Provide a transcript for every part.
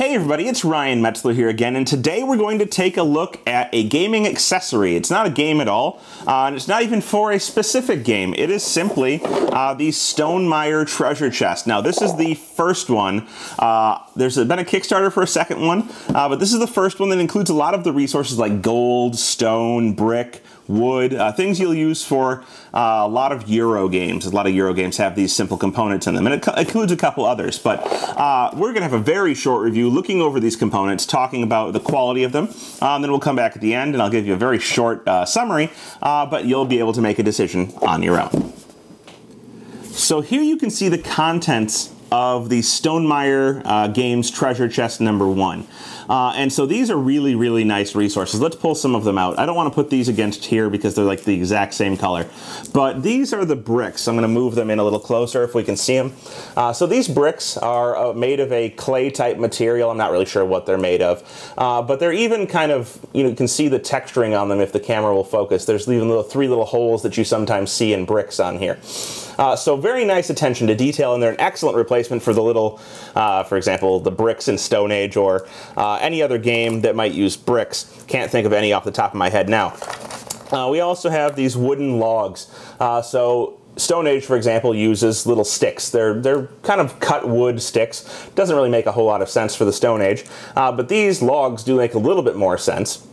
Hey everybody, it's Ryan Metzler here again, and today we're going to take a look at a gaming accessory. It's not a game at all, and it's not even for a specific game. It is simply the Stonemaier treasure chest. Now, this is the first one. There's been a Kickstarter for a second one, but this is the first one that includes a lot of the resources like gold, stone, brick, wood, things you'll use for a lot of Euro games. A lot of Euro games have these simple components in them, and it includes a couple others, but we're going to have a very short review looking over these components, talking about the quality of them, then we'll come back at the end and I'll give you a very short summary, but you'll be able to make a decision on your own. So here you can see the contents of the Stonemaier Games treasure chest number 1. And so these are really, really nice resources. Let's pull some of them out. I don't want to put these against here because they're like the exact same color. But these are the bricks. I'm going to move them in a little closer if we can see them. So these bricks are made of a clay type material. I'm not really sure what they're made of. But they're even kind of, you can see the texturing on them if the camera will focus. There's even three little holes that you sometimes see in bricks on here. So very nice attention to detail, and they're an excellent replacement for the little, for example, the bricks in Stone Age or any other game that might use bricks. Can't think of any off the top of my head now. We also have these wooden logs. So Stone Age, for example, uses little sticks. They're kind of cut wood sticks. Doesn't really make a whole lot of sense for the Stone Age, but these logs do make a little bit more sense.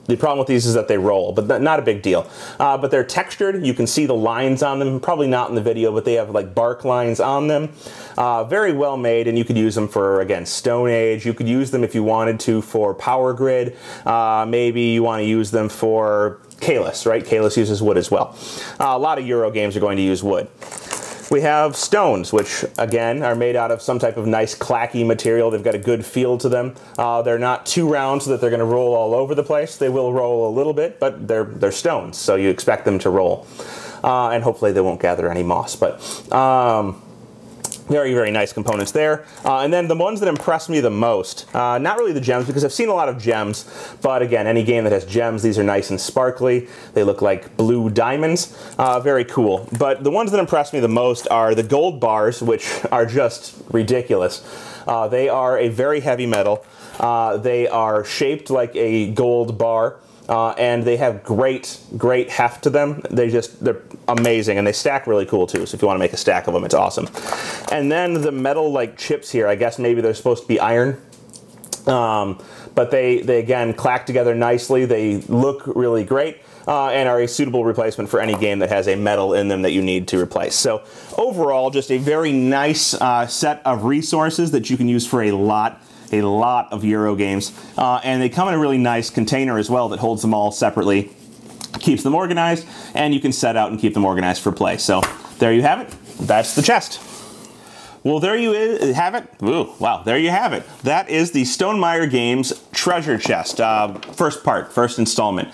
The problem with these is that they roll, but not a big deal. But they're textured. You can see the lines on them. Probably not in the video, but they have like bark lines on them. Very well made, and you could use them for, again, Stone Age. You could use them if you wanted to for Power Grid. Maybe you want to use them for Kalis, right? Kalis uses wood as well. A lot of Euro games are going to use wood. We have stones, which, again, are made out of some type of nice clacky material. They've got a good feel to them. They're not too round so that they're going to roll all over the place. They will roll a little bit, but they're stones, so you expect them to roll. And hopefully they won't gather any moss, but very, very nice components there. And then the ones that impress me the most, not really the gems, because I've seen a lot of gems, but again, any game that has gems, these are nice and sparkly. They look like blue diamonds. Very cool. But the ones that impress me the most are the gold bars, which are just ridiculous. They are a very heavy metal. They are shaped like a gold bar. And they have great heft to them. They're amazing, and they stack really cool too. So if you want to make a stack of them, it's awesome. And then the metal like chips here, I guess maybe they're supposed to be iron. But they again clack together nicely. They look really great. And are a suitable replacement for any game that has a metal in them that you need to replace. So overall, just a very nice set of resources that you can use for a lot of Euro games, and they come in a really nice container as well that holds them all separately, keeps them organized, and you can set out and keep them organized for play. So there you have it. That's the chest. Well, there you have it. Ooh, wow, there you have it. That is the Stonemaier Games treasure chest. First installment.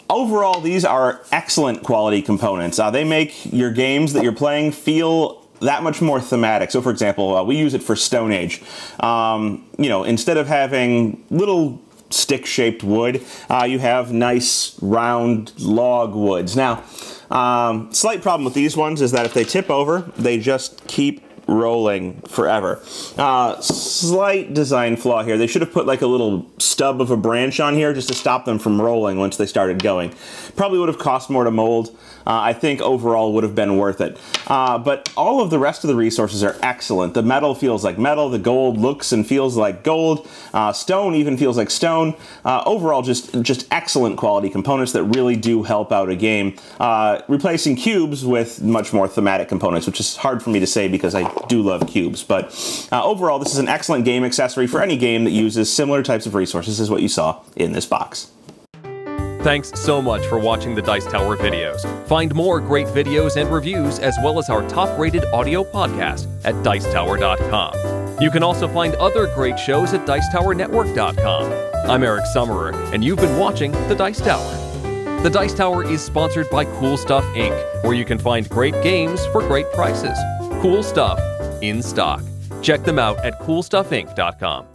Overall, these are excellent quality components. They make your games that you're playing feel that much more thematic. So for example, we use it for Stone Age. You know, instead of having little stick-shaped wood, you have nice round log woods. Now, slight problem with these ones is that if they tip over, they just keep rolling forever. Slight design flaw here. They should have put like a little stub of a branch on here just to stop them from rolling once they started going. Probably would have cost more to mold. I think overall would have been worth it. But all of the rest of the resources are excellent. The metal feels like metal. The gold looks and feels like gold. Stone even feels like stone. Overall, just excellent quality components that really do help out a game. Replacing cubes with much more thematic components, which is hard for me to say because I do love cubes. But overall, this is an excellent game accessory for any game that uses similar types of resources as what you saw in this box. Thanks so much for watching the Dice Tower videos. Find more great videos and reviews, as well as our top-rated audio podcast at Dicetower.com. You can also find other great shows at Dicetowernetwork.com. I'm Eric Summerer, and you've been watching The Dice Tower. The Dice Tower is sponsored by Cool Stuff Inc., where you can find great games for great prices. Cool stuff in stock. Check them out at CoolStuffInc.com.